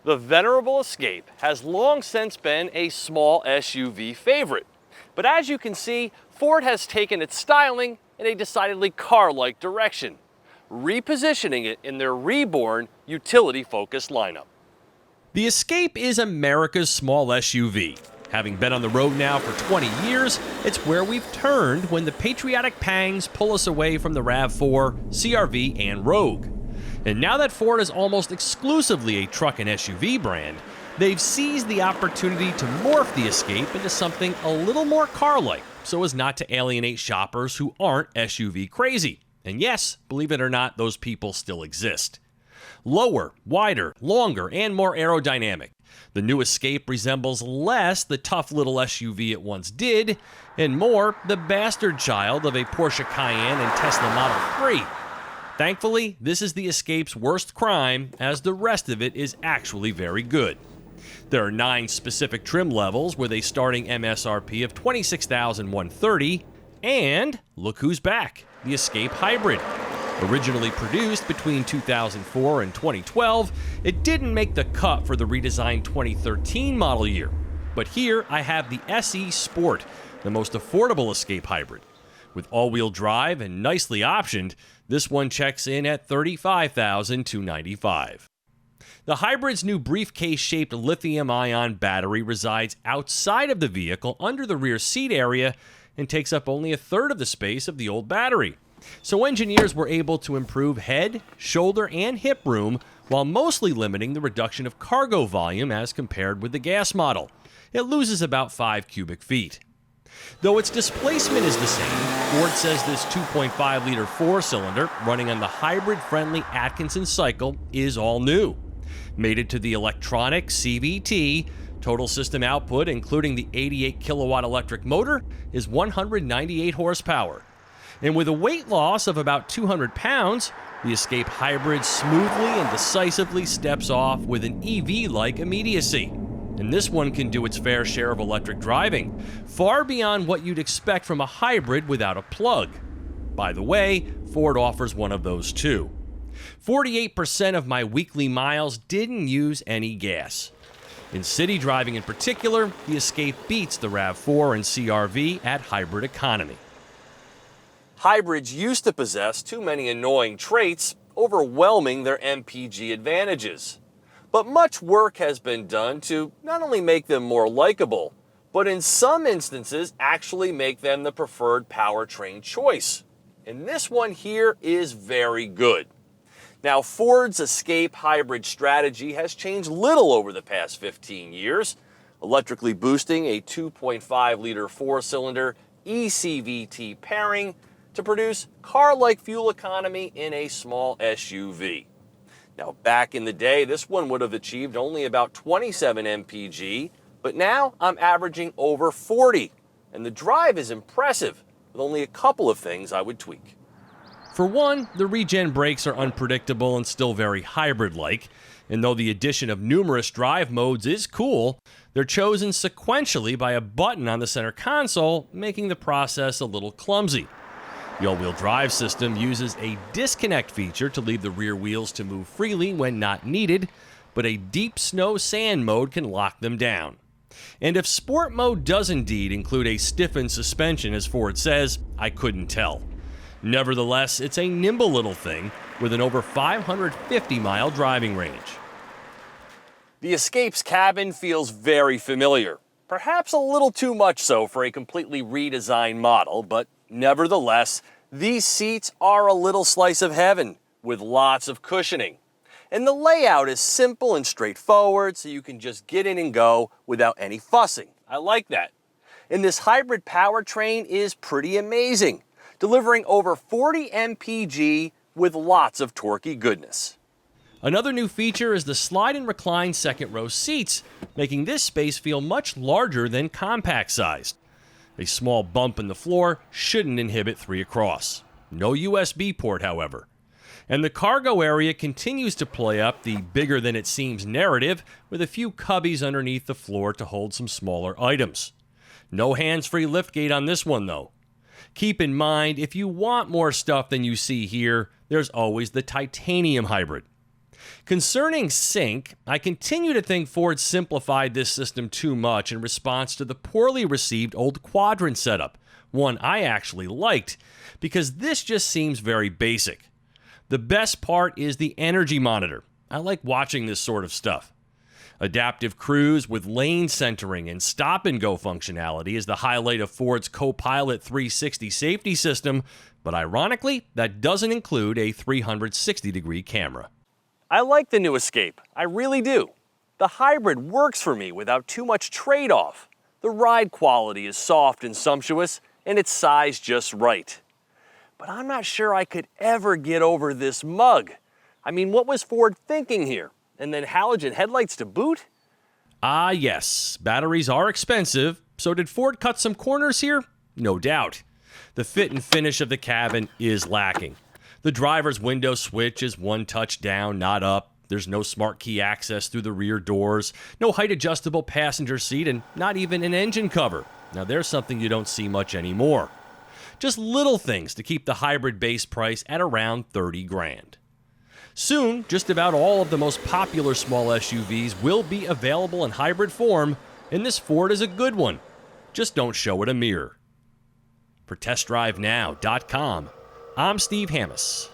The venerable Escape has long since been a small SUV favorite. But as you can see, Ford has taken its styling in a decidedly car-like direction, repositioning it in their reborn utility-focused lineup. The Escape is America's small SUV. Having been on the road now for 20 years, it's where we've turned when the patriotic pangs pull us away from the RAV4, CR-V, and Rogue. And now that Ford is almost exclusively a truck and SUV brand, they've seized the opportunity to morph the Escape into something a little more car-like, so as not to alienate shoppers who aren't SUV crazy. And yes, believe it or not, those people still exist. Lower, wider, longer, and more aerodynamic, the new Escape resembles less the tough little SUV it once did, and more the bastard child of a Porsche Cayenne and Tesla Model 3. Thankfully, this is the Escape's worst crime, as the rest of it is actually very good. There are 9 specific trim levels with a starting MSRP of $26,130, and look who's back, the Escape Hybrid. Originally produced between 2004 and 2012, it didn't make the cut for the redesigned 2013 model year. But here I have the SE Sport, the most affordable Escape Hybrid. With all-wheel drive and nicely optioned, this one checks in at $35,295. The hybrid's new briefcase-shaped lithium-ion battery resides outside of the vehicle under the rear seat area and takes up only a third of the space of the old battery. So engineers were able to improve head, shoulder, and hip room while mostly limiting the reduction of cargo volume as compared with the gas model. It loses about 5 cubic feet. Though its displacement is the same, Ford says this 2.5-liter four-cylinder running on the hybrid-friendly Atkinson cycle is all new. Mated to the electronic CVT, total system output, including the 88-kilowatt electric motor, is 198 horsepower. And with a weight loss of about 200 pounds, the Escape Hybrid smoothly and decisively steps off with an EV-like immediacy. And this one can do its fair share of electric driving, far beyond what you'd expect from a hybrid without a plug. By the way, Ford offers one of those too. 48% of my weekly miles didn't use any gas. In city driving in particular, the Escape beats the RAV4 and CR-V at hybrid economy. Hybrids used to possess too many annoying traits, overwhelming their MPG advantages. But much work has been done to not only make them more likable, but in some instances actually make them the preferred powertrain choice. And this one here is very good. Now, Ford's Escape hybrid strategy has changed little over the past 15 years, electrically boosting a 2.5-liter four-cylinder eCVT pairing to produce car-like fuel economy in a small SUV. Now, back in the day, this one would have achieved only about 27 mpg, but now I'm averaging over 40, and the drive is impressive, with only a couple of things I would tweak. For one, the regen brakes are unpredictable and still very hybrid-like, and though the addition of numerous drive modes is cool, they're chosen sequentially by a button on the center console, making the process a little clumsy. The all-wheel drive system uses a disconnect feature to leave the rear wheels to move freely when not needed, but a deep snow sand mode can lock them down. And if sport mode does indeed include a stiffened suspension, as Ford says, I couldn't tell. Nevertheless, it's a nimble little thing with an over 550-mile driving range. The Escape's cabin feels very familiar, perhaps a little too much so for a completely redesigned model, but nevertheless, these seats are a little slice of heaven with lots of cushioning. And the layout is simple and straightforward, so you can just get in and go without any fussing. I like that. And this hybrid powertrain is pretty amazing, delivering over 40 mpg with lots of torquey goodness. Another new feature is the slide and recline second row seats, making this space feel much larger than compact sized. A small bump in the floor shouldn't inhibit 3 across. No USB port, however. And the cargo area continues to play up the bigger than it seems narrative with a few cubbies underneath the floor to hold some smaller items. No hands-free liftgate on this one though. Keep in mind, if you want more stuff than you see here, there's always the titanium hybrid. Concerning sync, I continue to think Ford simplified this system too much in response to the poorly received old quadrant setup, one I actually liked, because this just seems very basic. The best part is the energy monitor. I like watching this sort of stuff. Adaptive cruise with lane centering and stop-and-go functionality is the highlight of Ford's Copilot 360 safety system, but ironically, that doesn't include a 360-degree camera. I like the new Escape, I really do. The hybrid works for me without too much trade-off. The ride quality is soft and sumptuous, and its size just right. But I'm not sure I could ever get over this mug. I mean, what was Ford thinking here? And then halogen headlights to boot? Ah, yes, batteries are expensive, so did Ford cut some corners here? No doubt. The fit and finish of the cabin is lacking. The driver's window switch is one touch down, not up. There's no smart key access through the rear doors, no height-adjustable passenger seat, and not even an engine cover. Now there's something you don't see much anymore. Just little things to keep the hybrid base price at around $30,000. Soon, just about all of the most popular small SUVs will be available in hybrid form, and this Ford is a good one. Just don't show it a mirror. For TestDriveNow.com, I'm Steve Hammis.